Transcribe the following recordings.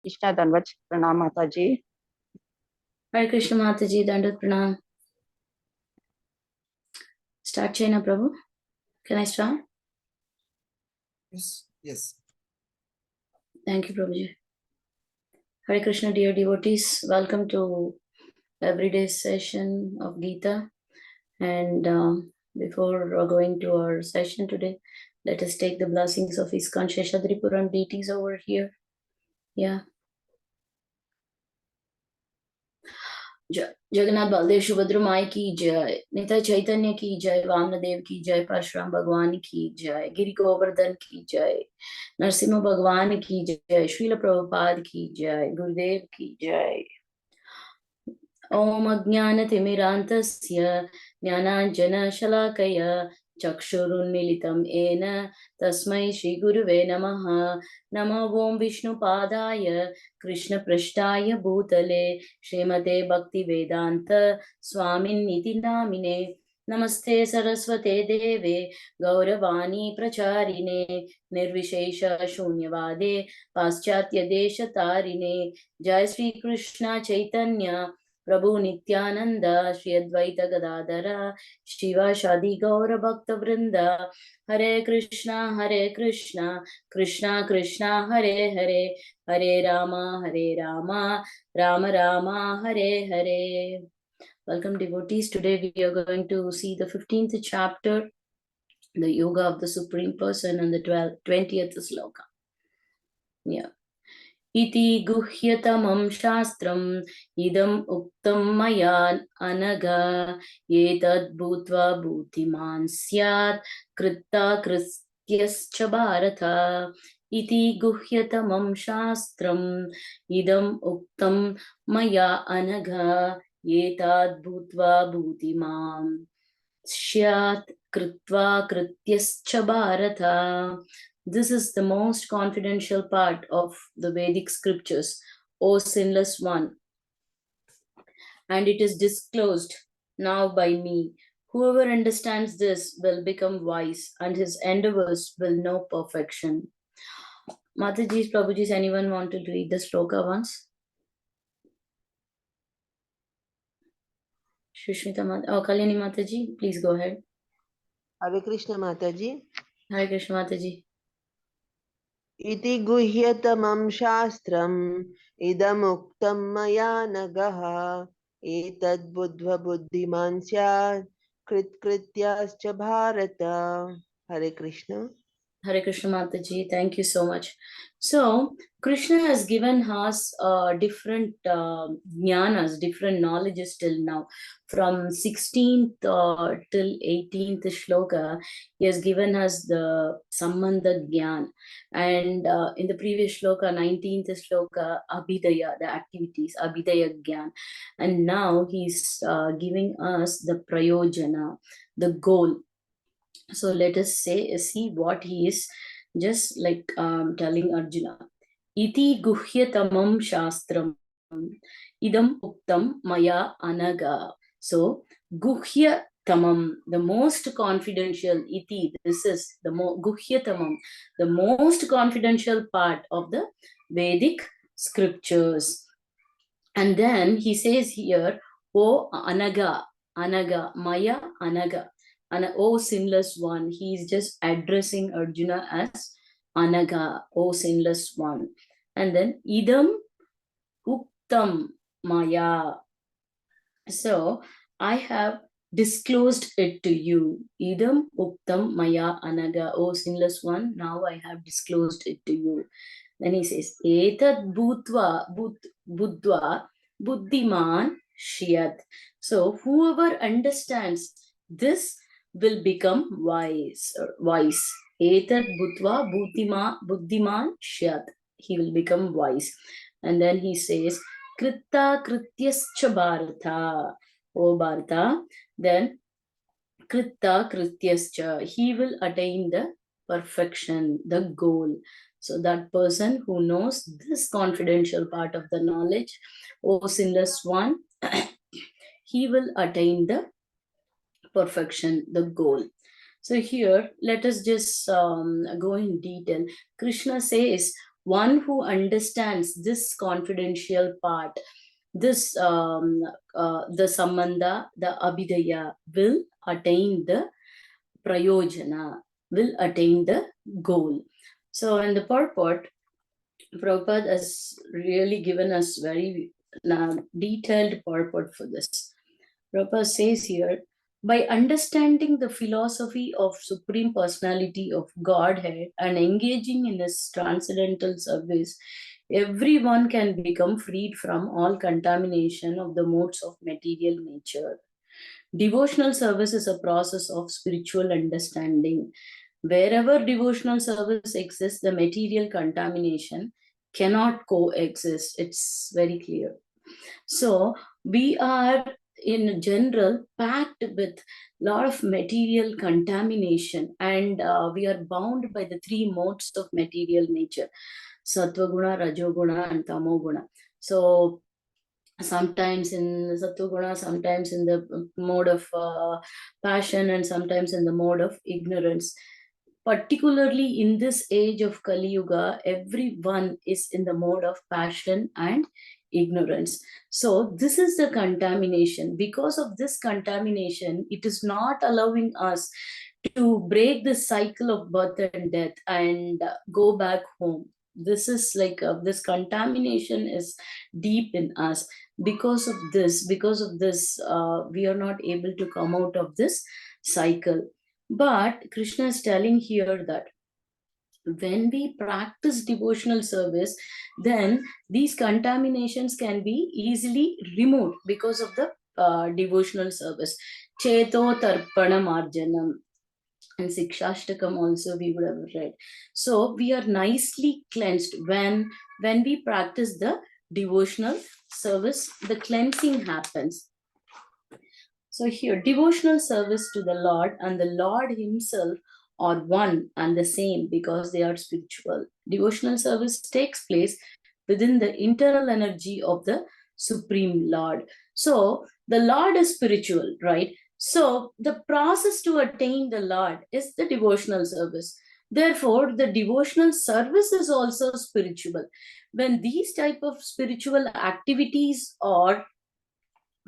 Krishna Danvat Pranam Mataji. Hare Krishna Mataji, Dandat Pranam. Start China Prabhu. Can I start? Yes. Thank you, Prabhuji. Hare Krishna, dear devotees. Welcome to everyday session of Gita. And before going to our session today, let us take the blessings of ISKCON Sheshadripuram deities over here. Yeah. Jagannath Baldev Subhadra माई की जय, निताई चैतन्य की जय, वामदेव की जय, परशुराम भगवान की जय, गिरि गोवर्धन की जय, नरसिंह भगवान की जय, श्रील प्रभुपाद की जय, गुरुदेव की जय। ओम अज्ञानतिमिरान्धस्य ज्ञानाञ्जनशलाकया चक्षुरुन्मीलितं येन तस्मै श्रीगुरुवे नमः। नमो ओं विष्णुपादाय कृष्णपृष्ठाय भूतले श्रीमते भक्तिवेदान्त स्वामिन्निति नामिने। नमस्ते सरस्वते देवे गौरवाणी प्रचारिणे निर्विशेष शून्यवादे पाश्चात्य देश तारिणे। जय श्री कृष्ण चैतन्य प्रभु नित्यानंद श्री अद्वैत गदाधर शिवासादि गौर भक्त वृंद। हरे कृष्णा कृष्णा कृष्णा हरे हरे, हरे Ram Ram Ram Hare Hare. Welcome devotees. Today we are going to see the 15th chapter, the Yoga of the Supreme Person, and the 20th sloka. Yeah. इति गुह्यतमं शास्त्रम् इदम् उक्तं मया अनघ, एतद् भूत्वा बुद्धिमान् स्यात् कृतकृत्यश्च भारत। इति गुह्यतमं शास्त्रम् इदम् उक्तं मया अनघ, एतद् भूत्वा बुद्धिमान् स्यात् कृतकृत्यश्च Bharat. This is the most confidential part of the Vedic scriptures, O sinless one, and it is disclosed now by me. Whoever understands this will become wise, and his endeavors will know perfection. Mataji, Prabhuji, anyone want to read the sloka once? Shushmita Mataji, oh, Kalyani Mataji, please go ahead. Hare Krishna Mataji. Hare Krishna Mataji. इति गुह्यतमं शास्त्रम् इदमुक्तं मया नघः, एतद् बुद्ध्वा बुद्धिमान् स्यात् कृतकृत्याश्च Bharat. Hare Krishna. Hare Krishna Mataji, thank you so much. So, Krishna has given us different jnanas, different knowledges till now. From 16th till 18th shloka, he has given us the Sambandha Jnana. And in the previous shloka, 19th shloka, Abhidaya, the activities, Abhidaya Jnana. And now he's giving us the Prayojana, the goal. So let us see what he is just like telling Arjuna. Iti guhyatamam shastram idam uktam maya anaga. So guhyatamam, the most confidential, iti, this is the guhyatamam, the most confidential part of the Vedic scriptures. And then he says here, O anaga, maya anaga. And O sinless one, he is just addressing Arjuna as Anaga, O sinless one. And then idam uktam maya. So I have disclosed it to you. Idam uktam maya anaga, O sinless one. Now I have disclosed it to you. Then he says, Etad bhutva buddhva buddhiman shyat. So whoever understands this will become wise. Etad bhutva buddhiman shyat. He will become wise. And then he says, Kritta krityascha bharata. O Bharata, then Kritta krityascha. He will attain the perfection, the goal. So that person who knows this confidential part of the knowledge, O sinless one, he will attain the perfection, the goal. So here, let us just go in detail. Krishna says, one who understands this confidential part, this the sambandha, the abhidaya, will attain the prayojana, will attain the goal. So in the purport, Prabhupada has really given us very detailed purport for this. Prabhupada says here, by understanding the philosophy of Supreme Personality of Godhead and engaging in His transcendental service, everyone can become freed from all contamination of the modes of material nature. Devotional service is a process of spiritual understanding. Wherever devotional service exists, the material contamination cannot coexist. It's very clear. So we are in general packed with a lot of material contamination, and we are bound by the three modes of material nature: sattva guna, rajoguna, and tamoguna. So sometimes in sattva guna, sometimes in the mode of passion, and sometimes in the mode of ignorance. Particularly in this age of Kali Yuga, everyone is in the mode of passion and ignorance. So this is the contamination. Because of this contamination, it is not allowing us to break the cycle of birth and death and go back home. This is like this contamination is deep in us. Because of this, we are not able to come out of this cycle. But Krishna is telling here that when we practice devotional service, then these contaminations can be easily removed because of the devotional service. Cheto Tarpana Marjanam. And Sikshashtakam also we would have read. So we are nicely cleansed when we practice the devotional service, the cleansing happens. So here, devotional service to the Lord and the Lord Himself are one and the same because they are spiritual. Devotional service takes place within the internal energy of the Supreme Lord. So the Lord is spiritual, right? So the process to attain the Lord is the devotional service. Therefore, the devotional service is also spiritual. When these type of spiritual activities are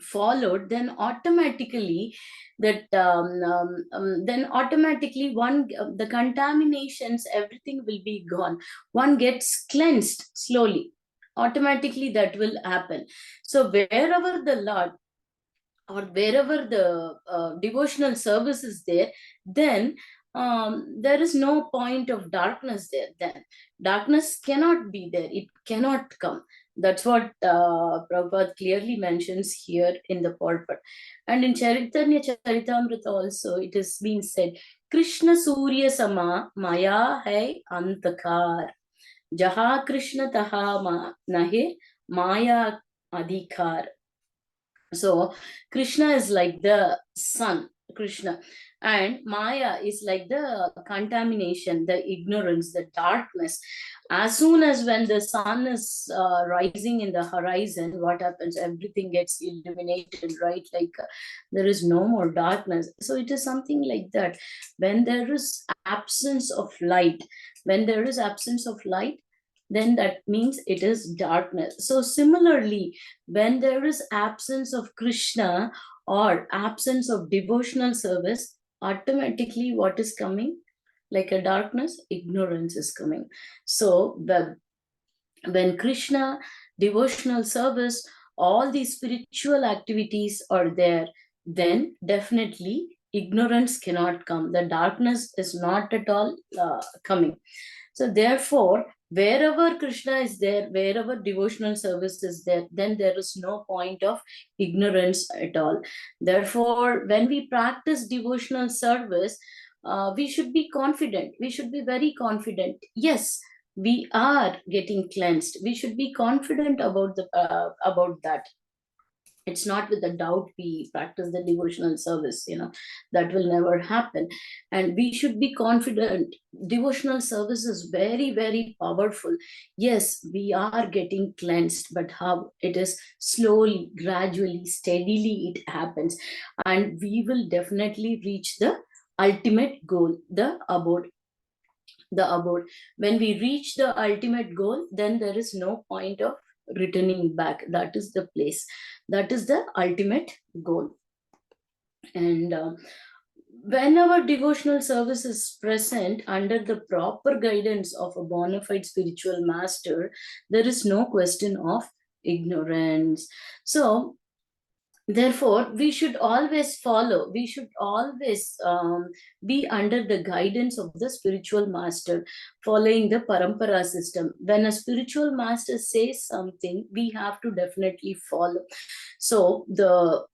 followed, then automatically that then automatically one the contaminations, everything will be gone. One gets cleansed slowly. Automatically that will happen. So wherever the Lord or wherever the devotional service is there, then there is no point of darkness there. Then darkness cannot be there. It cannot come. That's what Prabhupada clearly mentions here in the purport. And in Chaitanya Charitamrita also, it has been said, Krishna Surya Sama Maya Hai Antakar. Jaha Krishna Taha Nahe Maya Adhikar. So Krishna is like the sun, Krishna, and Maya is like the contamination, the ignorance, the darkness. As soon as when the sun is rising in the horizon, what happens? Everything gets illuminated, right? Like there is no more darkness. So it is something like that. When there is absence of light, then that means it is darkness. So similarly, when there is absence of Krishna or absence of devotional service, automatically what is coming? Like a darkness, ignorance is coming. So when Krishna, devotional service, all these spiritual activities are there, then definitely ignorance cannot come. The darkness is not at all coming. So therefore, wherever Krishna is there, wherever devotional service is there, then there is no point of ignorance at all. Therefore, when we practice devotional service, we should be confident. We should be very confident. Yes, we are getting cleansed. We should be confident about that. It's not with a doubt we practice the devotional service, that will never happen. And we should be confident. Devotional service is very, very powerful. Yes, we are getting cleansed, but how? It is slowly, gradually, steadily it happens. And we will definitely reach the ultimate goal, the abode. the abode. When we reach the ultimate goal, then there is no point of returning back. That is the place. That is the ultimate goal. And when our devotional service is present under the proper guidance of a bona fide spiritual master, there is no question of ignorance. So therefore, we should always follow, we should always be under the guidance of the spiritual master, following the parampara system. When a spiritual master says something, we have to definitely follow. So the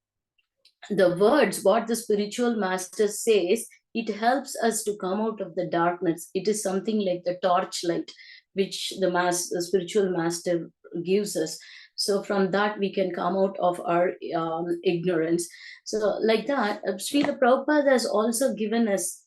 words, what the spiritual master says, it helps us to come out of the darkness. It is something like the torchlight which the spiritual master gives us. So from that we can come out of our ignorance. So like that, Srila Prabhupada has also given us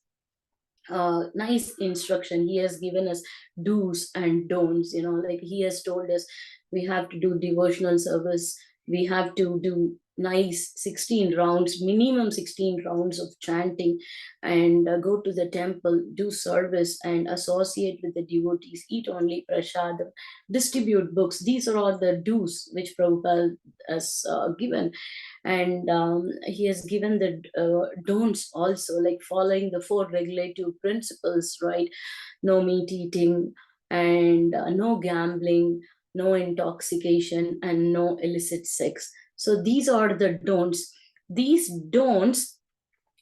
nice instruction. He has given us do's and don'ts, like he has told us we have to do devotional service, we have to do nice 16 rounds, minimum 16 rounds of chanting, and go to the temple, do service, and associate with the devotees, eat only prasadam, distribute books. These are all the do's which Prabhupada has given. And he has given the don'ts also, like following the 4 regulative principles, right? No meat eating, and no gambling, no intoxication, and no illicit sex. So these are the don'ts. These don'ts,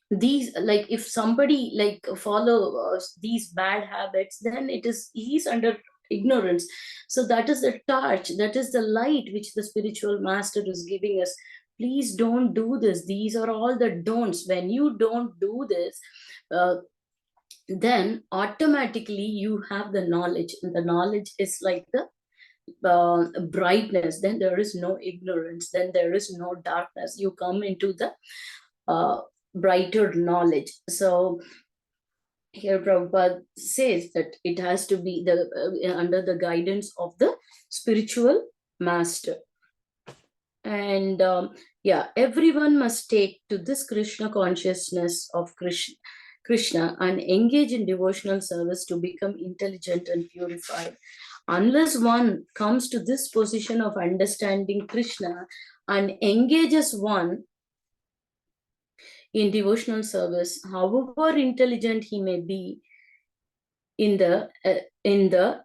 these, like if somebody like follow these bad habits, then he's under ignorance. So that is the torch, that is the light which the spiritual master is giving us. Please don't do this. These are all the don'ts. When you don't do this, then automatically you have the knowledge, and the knowledge is like the brightness. Then there is no ignorance, then there is no darkness. You come into the brighter knowledge. So here Prabhupada says that it has to be under the guidance of the spiritual master. And everyone must take to this Krishna consciousness of Krishna and engage in devotional service to become intelligent and purified. Unless one comes to this position of understanding Krishna and engages one in devotional service, however intelligent he may be, in the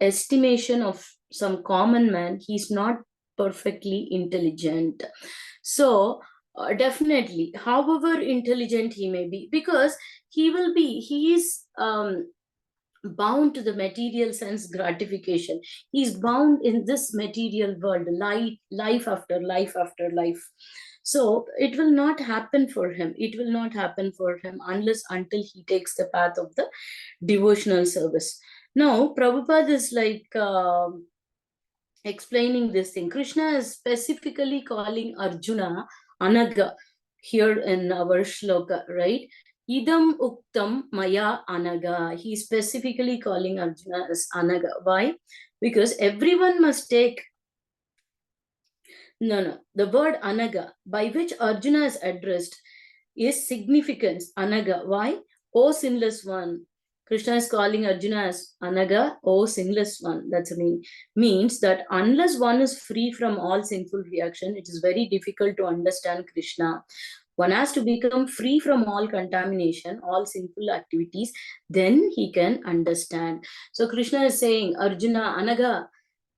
estimation of some common man, he's not perfectly intelligent. So definitely, however intelligent he may be, because he is bound to the material sense gratification. He's bound in this material world, life after life after life. So it will not happen for him. It will not happen for him until he takes the path of the devotional service. Now, Prabhupada is like explaining this thing. Krishna is specifically calling Arjuna Anaga here in our shloka, right? Idam uktam maya anaga. He is specifically calling Arjuna as Anaga. Why? Because everyone must take the word Anaga, by which Arjuna is addressed, is significance. Anaga. Why? O sinless one. Krishna is calling Arjuna as Anaga, O sinless one. That's means that unless one is free from all sinful reaction, it is very difficult to understand Krishna. One has to become free from all contamination, all sinful activities, then he can understand. So Krishna is saying, Arjuna, Anaga,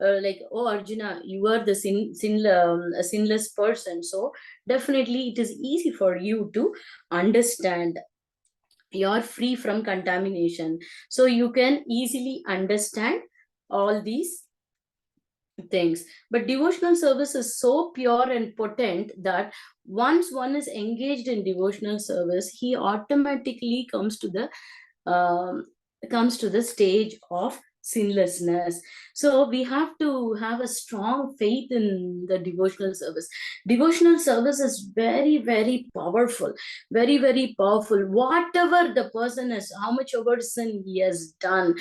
like, oh Arjuna, you are the sinless person. So definitely it is easy for you to understand. You're free from contamination. So you can easily understand all these things. But devotional service is so pure and potent that once one is engaged in devotional service, he automatically comes to the stage of sinlessness. So we have to have a strong faith in the devotional service. Devotional service is very, very powerful, very, very powerful. Whatever the person is, how much over sin he has done,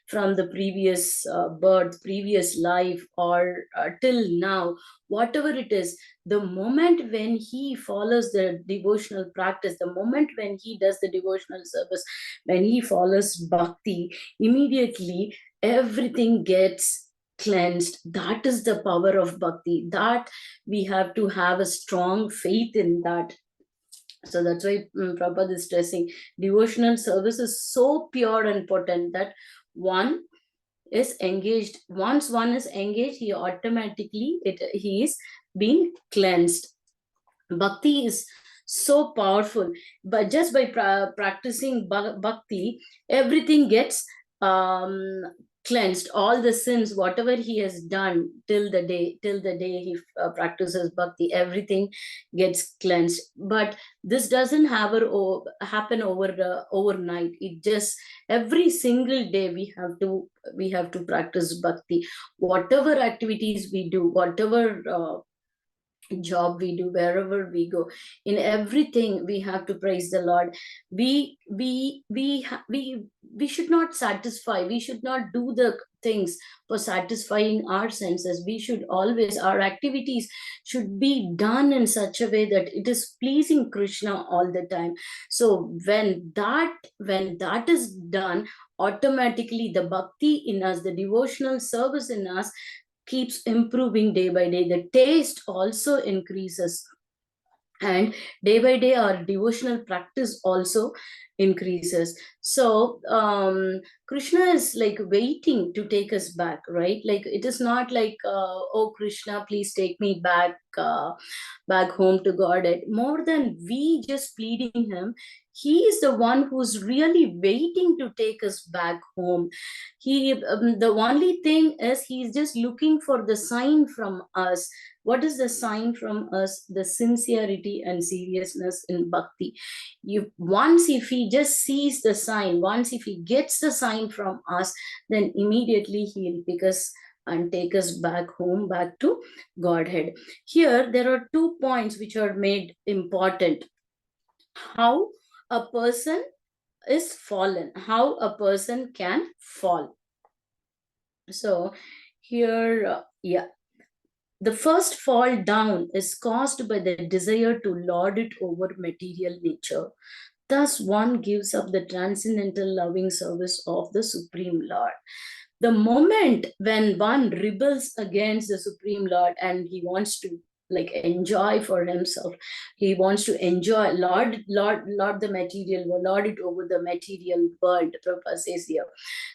from the previous birth, previous life, or till now, whatever it is, the moment when he follows the devotional practice, the moment when he does the devotional service, when he follows bhakti, immediately everything gets cleansed. That is the power of bhakti, that we have to have a strong faith in that. So that's why Prabhupada is stressing devotional service is so pure and potent that one is engaged. Once one is engaged, he automatically he is being cleansed. Bhakti is so powerful, but just by practicing bhakti, everything gets cleansed. All the sins, whatever he has done till the day he practices bhakti, everything gets cleansed. But this doesn't happen overnight. It just every single day we have to practice bhakti. Whatever activities we do, whatever job we do, wherever we go, in everything we have to praise the Lord. We should not satisfy, we should not do the things for satisfying our senses. We should always, our activities should be done in such a way that it is pleasing Krishna all the time. So when that is done, automatically the bhakti in us, the devotional service in us keeps improving day by day. The taste also increases, and day by day our devotional practice also increases. So Krishna is like waiting to take us back, right? Like it is not like oh Krishna, please take me back home to Godhead. More than we just pleading him, he is the one who's really waiting to take us back home. The only thing is he's just looking for the sign from us. What is the sign from us? The sincerity and seriousness in bhakti. Once if he just sees the sign, once if he gets the sign from us, then immediately he'll pick us and take us back home, back to Godhead. Here, there are 2 points which are made important. How a person is fallen, how a person can fall. So here, the first fall down is caused by the desire to lord it over material nature. Thus, one gives up the transcendental loving service of the Supreme Lord. The moment when one rebels against the Supreme Lord and he wants to like enjoy for himself, he wants to enjoy, lord the material, lord it over the material world, Prabhupada says here.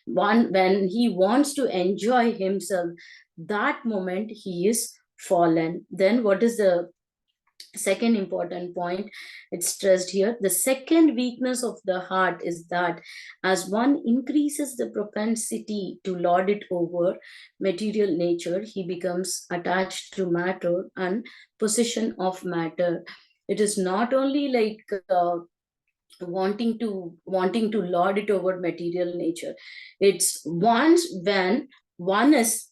When he wants to enjoy himself, that moment he is fallen. Then what is the second important point? It's stressed here. The second weakness of the heart is that as one increases the propensity to lord it over material nature, he becomes attached to matter and possession of matter. It is not only like wanting to lord it over material nature. It's once when one is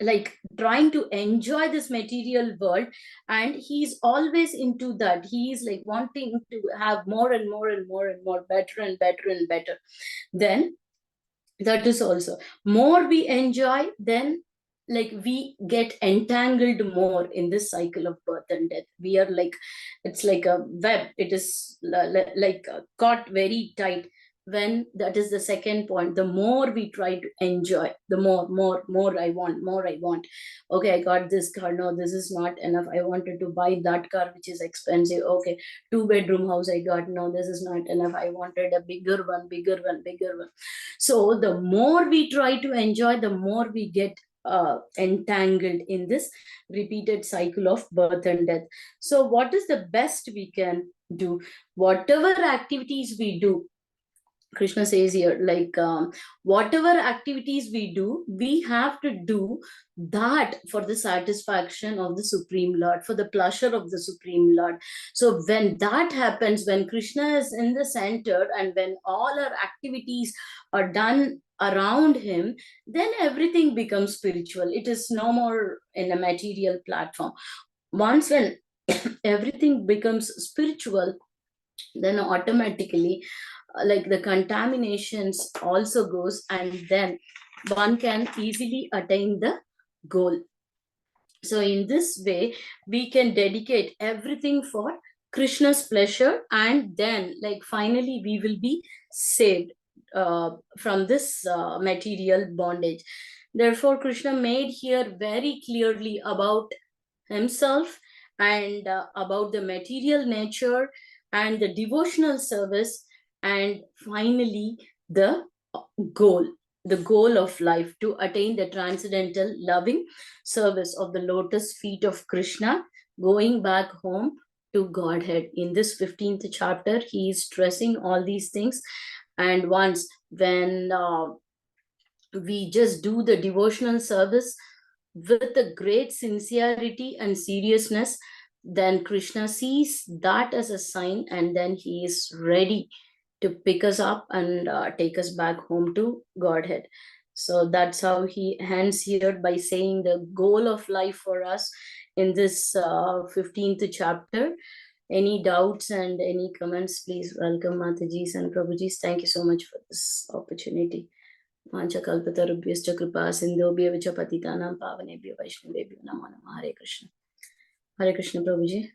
like trying to enjoy this material world, and he's always into that. He's like wanting to have more and more and more and more, better and better and better. Then that is also more we enjoy, then like we get entangled more in this cycle of birth and death. We are like, it's like a web, it is like caught very tight. When that is the second point, the more we try to enjoy, the more I want. Okay, I got this car, no, this is not enough, I wanted to buy that car which is expensive. Okay, 2-bedroom house I got, no, this is not enough, I wanted a bigger one. So the more we try to enjoy, the more we get entangled in this repeated cycle of birth and death. So what is the best we can do? Whatever activities we do, Krishna says here, like whatever activities we do, we have to do that for the satisfaction of the Supreme Lord, for the pleasure of the Supreme Lord. So when that happens, when Krishna is in the center and when all our activities are done around him, then everything becomes spiritual. It is no more in a material platform. Once when everything becomes spiritual, then automatically like the contaminations also goes, and then one can easily attain the goal. So in this way, we can dedicate everything for Krishna's pleasure, and then like finally we will be saved from this material bondage. Therefore, Krishna made here very clearly about himself and about the material nature and the devotional service, and finally the goal, the goal of life, to attain the transcendental loving service of the lotus feet of Krishna, going back home to Godhead. In this 15th chapter, he is stressing all these things. And once when we just do the devotional service with a great sincerity and seriousness, then Krishna sees that as a sign, and then he is ready to pick us up and take us back home to Godhead. So that's how he ends here by saying the goal of life for us in this 15th chapter. Any doubts and any comments, please welcome Mataji's and Prabhuji's. Thank you so much for this opportunity. Vanchakalpatarubhyascha kripa sindhobhyo vicha patitanam pavanebhyo vaishnavebhyo namo namah. Hare Krishna. Hare Krishna, Prabhuji.